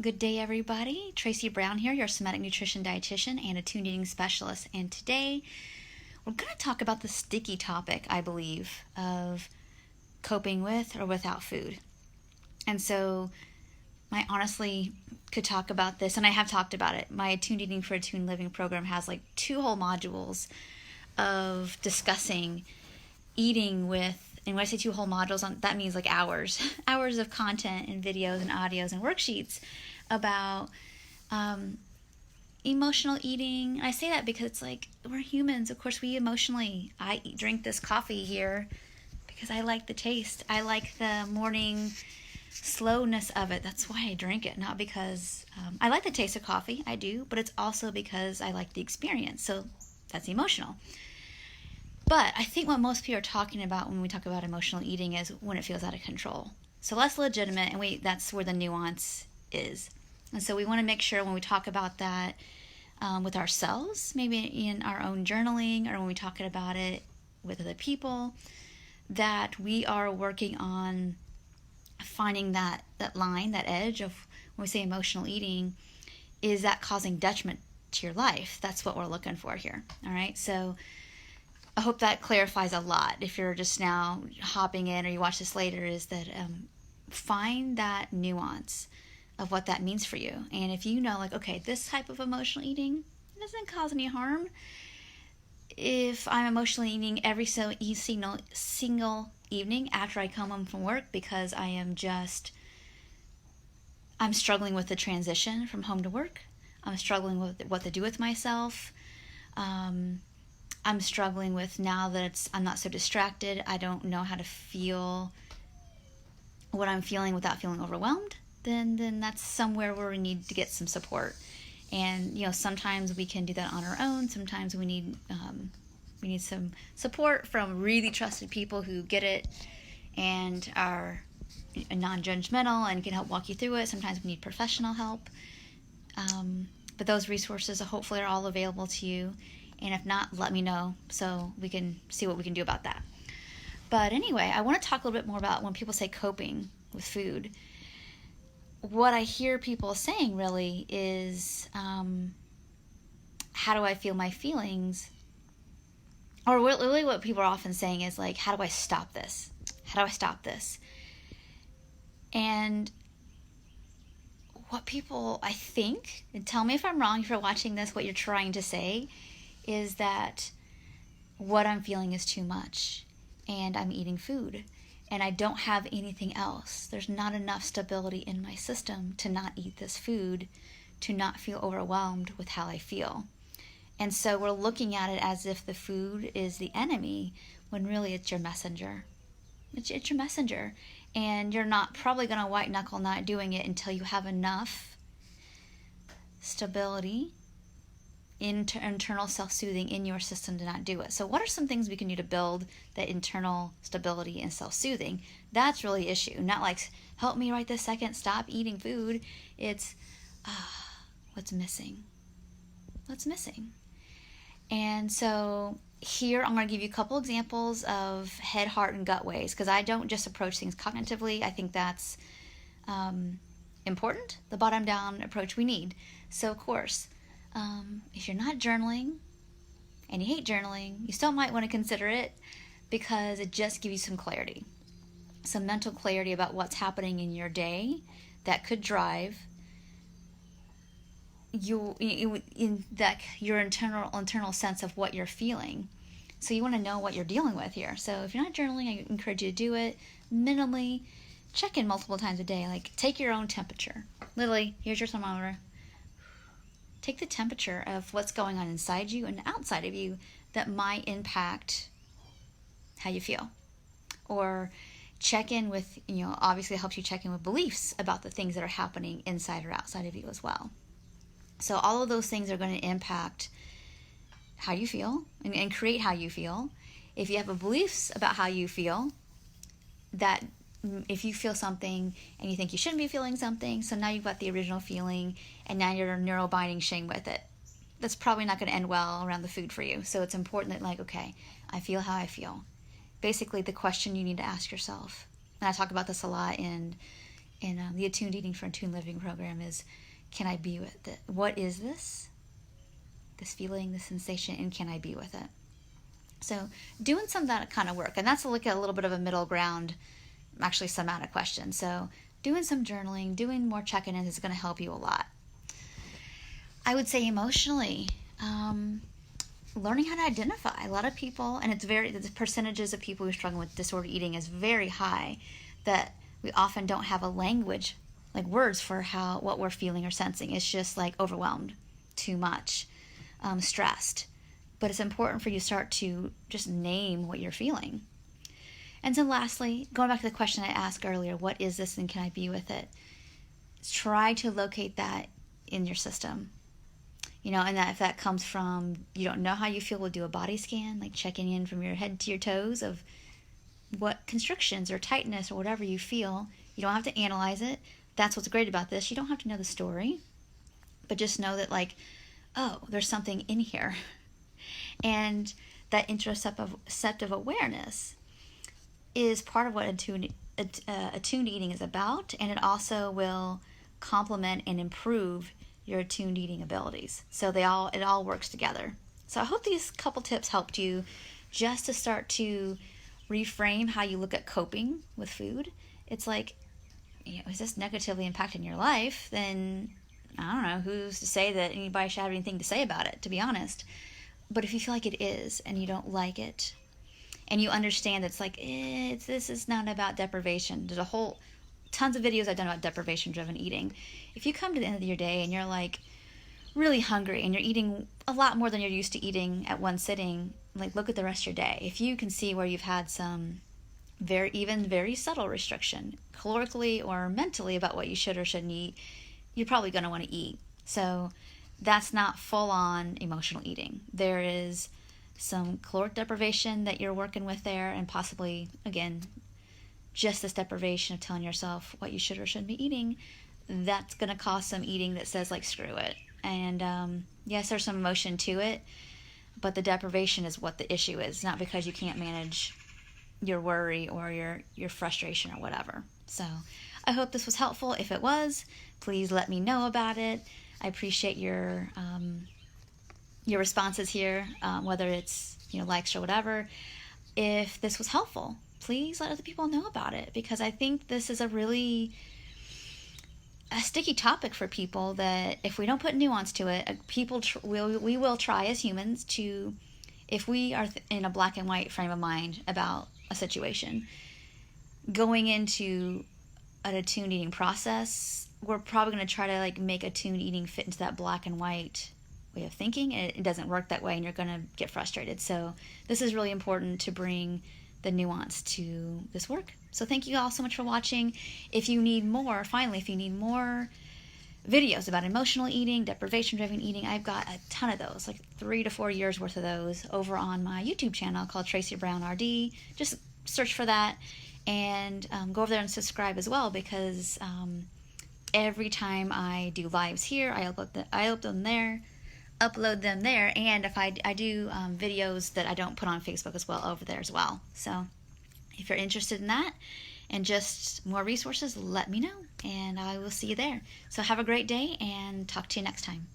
Good day, everybody. Tracy Brown here, your somatic nutrition dietitian and attuned eating specialist. And today we're going to talk about the sticky topic, I believe, of coping with or without food. And so I honestly could talk about this, and I have talked about it. My Attuned Eating for Attuned Living program has like 2 whole modules of discussing eating with, and when I say 2 whole modules, that means like hours of content and videos and audios and worksheets about emotional eating. I say that because it's like we're humans. Of course, we emotionally. Drink this coffee here because I like the taste. I like the morning slowness of it. That's why I drink it, not because I like the taste of coffee. I do, but it's also because I like the experience. So that's emotional. But I think what most people are talking about when we talk about emotional eating is when it feels out of control. So less legitimate, and that's where the nuance is. And so we want to make sure when we talk about that with ourselves, maybe in our own journaling or when we talk about it with other people, that we are working on finding that line, that edge of when we say emotional eating, is that causing detriment to your life? That's what we're looking for here. All right. So I hope that clarifies a lot. If you're just now hopping in or you watch this later, is that find that nuance of what that means for you. And if you know, like, okay, this type of emotional eating doesn't cause any harm. If I'm emotionally eating every single evening after I come home from work because I'm struggling with the transition from home to work. I'm struggling with what to do with myself. I'm struggling with now that I'm not so distracted. I don't know how to feel what I'm feeling without feeling overwhelmed. Then that's somewhere where we need to get some support. And sometimes we can do that on our own. Sometimes we need some support from really trusted people who get it and are non-judgmental and can help walk you through it. Sometimes we need professional help. But those resources hopefully are all available to you. And if not, let me know so we can see what we can do about that. But anyway, I want to talk a little bit more about when people say coping with food. What I hear people saying really is, how do I feel my feelings? Or really what people are often saying is like, how do I stop this? How do I stop this? And what people, I think, and tell me if I'm wrong if you're watching this, what you're trying to say is that what I'm feeling is too much and I'm eating food and I don't have anything else. There's not enough stability in my system to not eat this food, to not feel overwhelmed with how I feel. And so we're looking at it as if the food is the enemy when really it's your messenger. It's your messenger. And you're not probably going to white knuckle not doing it until you have enough stability, internal self-soothing in your system to not do it. So what are some things we can do to build that internal stability and self-soothing? That's really the issue. Not like, help me right this second, stop eating food. It's, what's missing? What's missing? And so here I'm going to give you a couple examples of head, heart, and gut ways, because I don't just approach things cognitively. I think that's important, the bottom-down approach we need. So of course, if you're not journaling and you hate journaling, you still might want to consider it because it just gives you some clarity, some mental clarity about what's happening in your day that could drive your internal sense of what you're feeling. So you want to know what you're dealing with here. So if you're not journaling, I encourage you to do it minimally. Check in multiple times a day. Like, take your own temperature. Literally, here's your thermometer. Take the temperature of what's going on inside you and outside of you that might impact how you feel. Or check in with, obviously it helps you check in with beliefs about the things that are happening inside or outside of you as well. So all of those things are going to impact how you feel and create how you feel. If you have beliefs about how you feel, that if you feel something and you think you shouldn't be feeling something, so now you've got the original feeling and now you're neurobinding shame with it. That's probably not going to end well around the food for you. So it's important that, like, okay, I feel how I feel. Basically, the question you need to ask yourself, and I talk about this a lot in in the Attuned Eating for Attuned Living program is, can I be with it? What is this? This feeling, this sensation, and can I be with it? So doing some of that kind of work, and that's like a little bit of a middle ground, actually somatic question. So doing some journaling, doing more check-in is going to help you a lot. I would say emotionally, learning how to identify. A lot of people, and the percentages of people who struggle with disordered eating is very high, that we often don't have a language, like words for what we're feeling or sensing. It's just like overwhelmed, too much, stressed. But it's important for you to start to just name what you're feeling. And then lastly, going back to the question I asked earlier, what is this and can I be with it? Try to locate that in your system. And that if that comes from, you don't know how you feel, we'll do a body scan, like checking in from your head to your toes of what constrictions or tightness or whatever you feel. You don't have to analyze it. That's what's great about this. You don't have to know the story, but just know that there's something in here. And that interoceptive awareness is part of what attuned eating is about, and it also will complement and improve your attuned eating abilities. So it all works together. So I hope these couple tips helped you just to start to reframe how you look at coping with food. It's like, is this negatively impacting your life? Then I don't know, who's to say that anybody should have anything to say about it, to be honest. But if you feel like it is and you don't like it, and you understand it's like, this is not about deprivation. There's tons of videos I've done about deprivation-driven eating. If you come to the end of your day and you're like really hungry and you're eating a lot more than you're used to eating at one sitting, look at the rest of your day. If you can see where you've had some very subtle restriction, calorically or mentally, about what you should or shouldn't eat, you're probably going to want to eat. So that's not full-on emotional eating. There is some caloric deprivation that you're working with there, and possibly, again, just this deprivation of telling yourself what you should or shouldn't be eating. That's going to cause some eating that says, screw it. And yes, there's some emotion to it, but the deprivation is what the issue is, not because you can't manage your worry or your frustration or whatever. So I hope this was helpful. If it was, please let me know about it. I appreciate your responses here, whether it's likes or whatever. If this was helpful, please let other people know about it, because I think this is a sticky topic for people that if we don't put nuance to it, we will try as humans to, if we are in a black and white frame of mind about a situation, going into an attuned eating process, we're probably going to try to make attuned eating fit into that black and white way of thinking, and it doesn't work that way, and you're going to get frustrated. So this is really important to bring the nuance to this work. So thank you all so much for watching. If you need more videos about emotional eating, deprivation-driven eating, I've got a ton of those, 3 to 4 years worth of those over on my YouTube channel called Tracy Brown RD. Just search for that and go over there and subscribe as well, because every time I do lives here, I upload them there, and if I do videos that I don't put on Facebook as well, over there as well. So if you're interested in that and just more resources, let me know, and I will see you there. So have a great day, and talk to you next time.